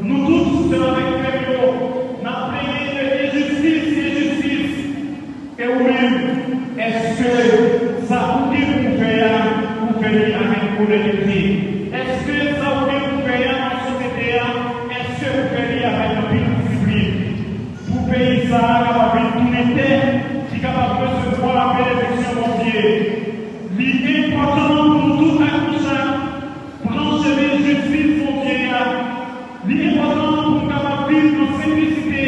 Nous tous, c'est avec nous, n'a prié de justice. Et oui, est-ce que ça vous dit pour faire avec pour l'unité? Est-ce que ça vous dit pour faire dans la société? Est-ce que vous faites avec le public? Pour payer ça, capable de tourner tête, qui est capable de se voir avec l'élection mondiale. L'important pour nous tous à ça, brancher les justice mondiale. L'important pour capable vivre dans simplicité.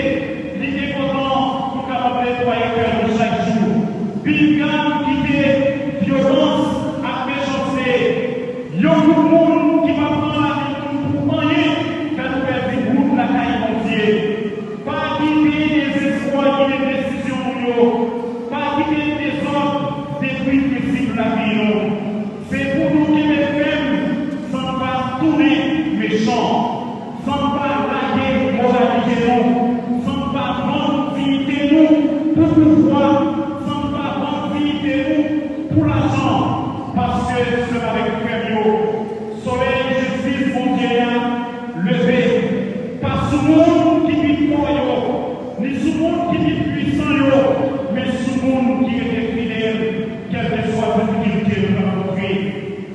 L'important pour capable nettoyer cœur chaque jour. Bingham qui est violence à méchanceté. Il y a beaucoup de monde qui va prendre la vie pour rien quand nous perdons la caille mondiale. Pas quitter les espoirs et les décisions, pas quitter les hommes des prix possibles la vie. C'est pour nous qui les faisons sans pas tourner méchant, sans pas laguer moralité, sans pas prendre dignité nous pour pouvoir, sans pas prendre dignité nous pour l'argent, parce que c'est avec le soleil justice mondiale levé, pas sous monde qui vit fort, ni sous monde qui vit puissant, mais sous monde qui est fidèle, quelle que soit la difficulté que nous avons rencontrée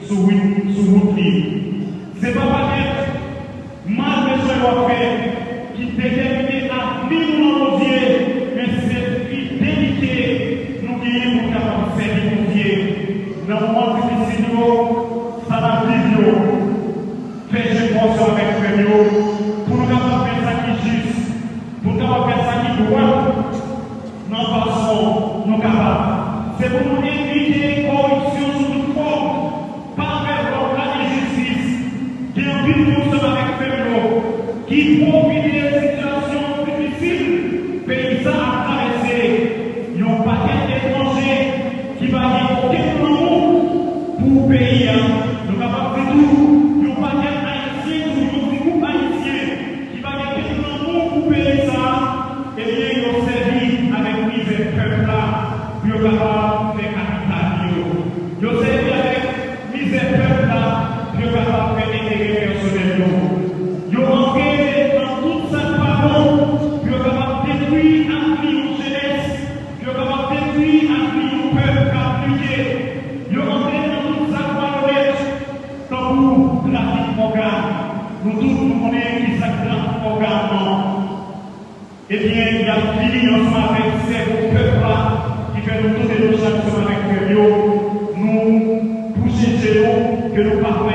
sous route libre. C'est pas peut-être mal que ce soit fait qui détermine à vivre dans nos yeux, mais c'est fidélité nous gagnons pour capable de servir nos yeux. Dans le moment de décision, ça va vivre. Faites je pense avec nous pour nous capables de faire ça qui est juste, pour nous capables de faire ça qui est droit. Nous passons, nous capables. C'est pour nous éviter corruption sous toute forme, pas faire la injustice, qui est en vie de nous avec nous, qui profite des situations difficiles, paysans à traverser. Il y a un paquet d'étrangers qui va dire aucun amour pour le pays. Nous sommes capables de tout. Il y a un paquet haïtien, un groupe haïtien qui va dire aucun amour pour le pays. Et bien, ils ont servi avec misère peuple là, pour être capable de faire capital. Ils ont servi avec misère peuple là, pour être capable de faire intérêt personnel. Ils ont entré dans toute cette parole, pour être capable de détruire un million de jeunesse, pour être capable de détruire un million de peuple appliqué. Ils ont entré dans toute cette parole, tant pour la petite organe. Nous tous nous connaissons qui s'appelle organe. Eh bien, il y a fini ensemble avec ces peuples-là qui fait nous tourner nos chaque semaine avec Dieu. Nous, pour ces que nous parlons